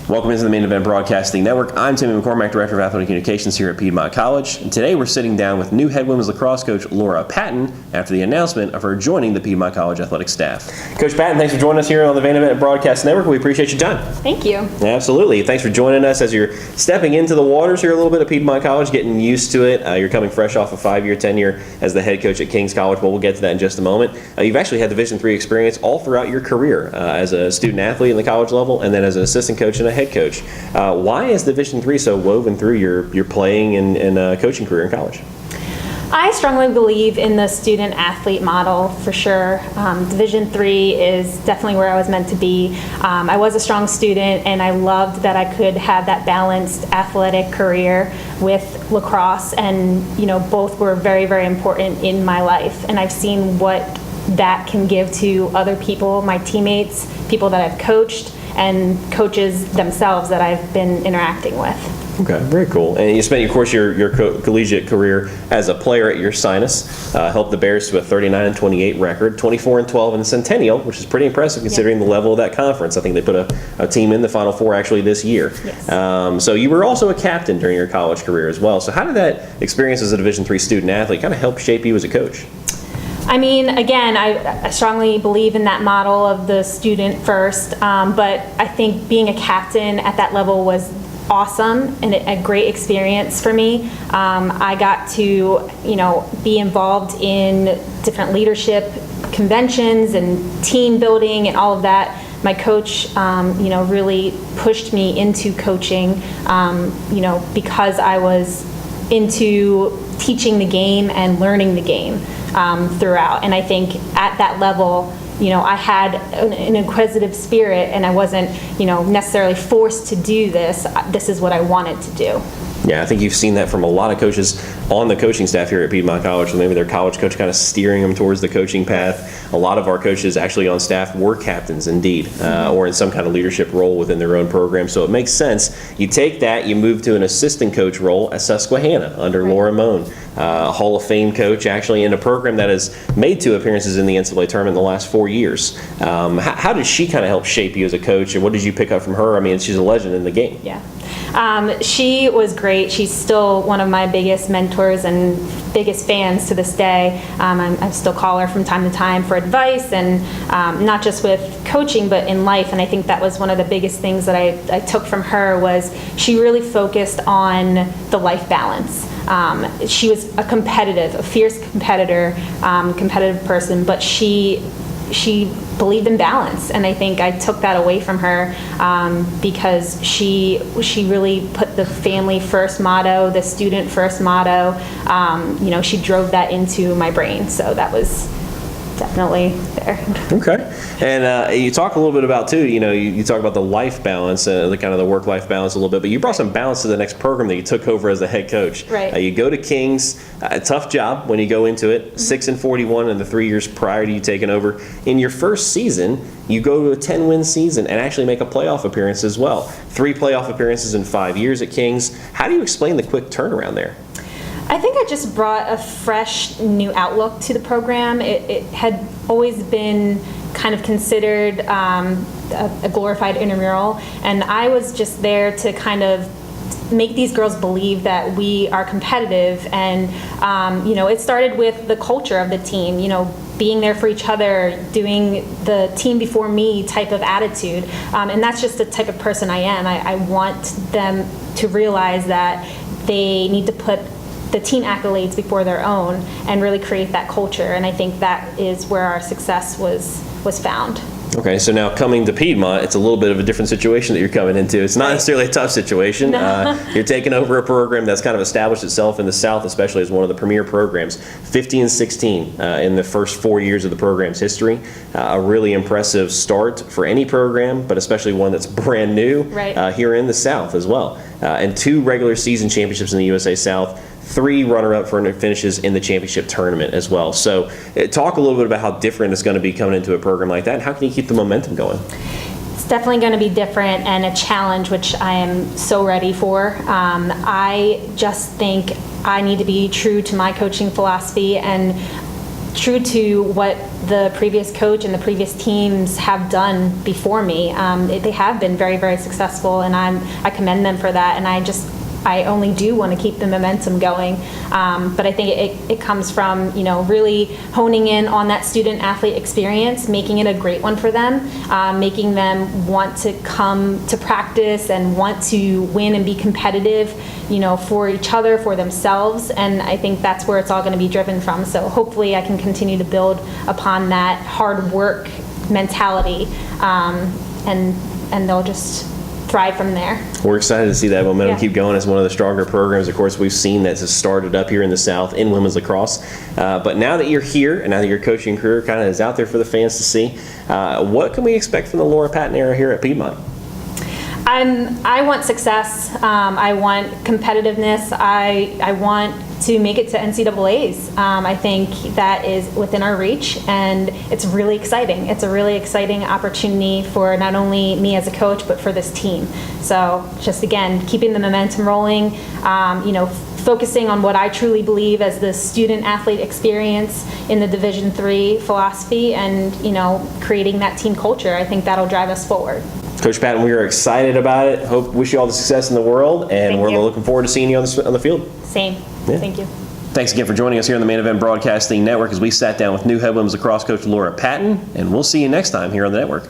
Welcome into the Main Event Broadcasting Network. I'm Timmy McCormack, Director of Athletic Communications here at Piedmont College. And today we're sitting down with new head women's lacrosse coach Laura Patton after the announcement of her joining the Piedmont College athletic staff. Coach Patton, thanks for joining us here on the Main Event Broadcast Network. We appreciate your time. Thank you. Yeah, absolutely. Thanks for joining us as you're stepping into the waters here a little bit at Piedmont College, getting used to it. You're coming fresh off a 5-year tenure as the head coach at King's College. Well, we'll get to that in just a moment. You've actually had Division III experience all throughout your career as a student athlete in the college level and then as an assistant coach and a head coach. Why is Division III so woven through your playing and coaching career in college? I strongly believe in the student-athlete model for sure. Division III is definitely where I was meant to be. I was a strong student, and I loved that I could have that balanced athletic career with lacrosse, and both were very, very important in my life. And I've seen what that can give to other people, my teammates, people that I've coached, and coaches themselves that I've been interacting with. Okay, very cool. And you spent, of course, your collegiate career as a player at your Sinus, helped the Bears to a 39-28 record, 24-12 in the Centennial, which is pretty impressive considering the level of that conference. I think they put a team in the Final Four actually this year. Yes. So you were also a captain during your college career as well. So how did that experience as a Division III student athlete kind of help shape you as a coach? I mean, again, I strongly believe in that model of the student first, but I think being a captain at that level was awesome and a great experience for me. I got to, be involved in different leadership conventions and team building and all of that. My coach, really pushed me into coaching, because I was into teaching the game and learning the game throughout. And I think at that level, I had an inquisitive spirit, and I wasn't, necessarily forced to do this. This is what I wanted to do. Yeah, I think you've seen that from a lot of coaches on the coaching staff here at Piedmont College. Maybe their college coach kind of steering them towards the coaching path. A lot of our coaches actually on staff were captains indeed, or in some kind of leadership role within their own program. So it makes sense. You take that, you move to an assistant coach role at Susquehanna under Laura Moan, Hall of Fame coach actually in a program that has made 2 appearances in the NCAA tournament in the last 4 years. How did she kind of help shape you as a coach, and what did you pick up from her? I mean, she's a legend in the game. Yeah. She was great. She's still one of my biggest mentors and biggest fans to this day. I still call her from time to time for advice, and not just with coaching but in life. And I think that was one of the biggest things that I took from her was she really focused on the life balance. She was a fierce competitor, competitive person, but she believed in balance, and I think I took that away from her because she really put the family first motto, the student first motto. She drove that into my brain, so that was definitely there. Okay. And you talk a little bit about, too, you talk about the life balance, the kind of the work-life balance a little bit, but you brought some balance to the next program that you took over as the head coach. Right. You go to King's, a tough job when you go into it, 6-41 in the 3 years prior to you taking over. In your first season, you go to a 10-win season and actually make a playoff appearance as well. 3 playoff appearances in 5 years at King's. How do you explain the quick turnaround there? I think I just brought a fresh new outlook to the program. It had always been kind of considered a glorified intramural, and I was just there to kind of make these girls believe that we are competitive. And it started with the culture of the team, being there for each other, doing the team before me type of attitude, and that's just the type of person I am. I want them to realize that they need to put the team accolades before their own and really create that culture, and I think that is where our success was found. Okay, so now coming to Piedmont, it's a little bit of a different situation that you're coming into. It's not necessarily a tough situation. No. You're taking over a program that's kind of established itself in the South, especially as one of the premier programs. 50-16 in the first 4 years of the program's history. A really impressive start for any program, but especially one that's brand new here in the South as well. And 2 regular season championships in the USA South. 3 runner-up finishes in the championship tournament as well. So talk a little bit about how different it's going to be coming into a program like that, and how can you keep the momentum going? It's definitely going to be different and a challenge, which I am so ready for. I just think I need to be true to my coaching philosophy and true to what the previous coach and the previous teams have done before me. They have been very, very successful, and I commend them for that. And I only do want to keep the momentum going. But I think it comes from, really honing in on that student athlete experience, making it a great one for them, making them want to come to practice and want to win and be competitive, for each other, for themselves. And I think that's where it's all going to be driven from. So hopefully I can continue to build upon that hard work mentality, and they'll just thrive from there. We're excited to see that momentum Yeah. keep going as one of the stronger programs. Of course, we've seen that has started up here in the South in women's lacrosse. But now that you're here and now that your coaching career kind of is out there for the fans to see, what can we expect from the Laura Patton era here at Piedmont? I want success. I want competitiveness. I want to make it to NCAAs. I think that is within our reach, and it's really exciting. It's a really exciting opportunity for not only me as a coach, but for this team. So just again, keeping the momentum rolling, focusing on what I truly believe as the student athlete experience in the Division III philosophy, and creating that team culture. I think that'll drive us forward. Coach Patton, we are excited about it. Wish you all the success in the world, and Thank we're you. looking forward to seeing you on the field. Same. Yeah. Thank you. Thanks again for joining us here on the Main Event Broadcasting Network as we sat down with new head women's lacrosse coach Laura Patton, and we'll see you next time here on the network.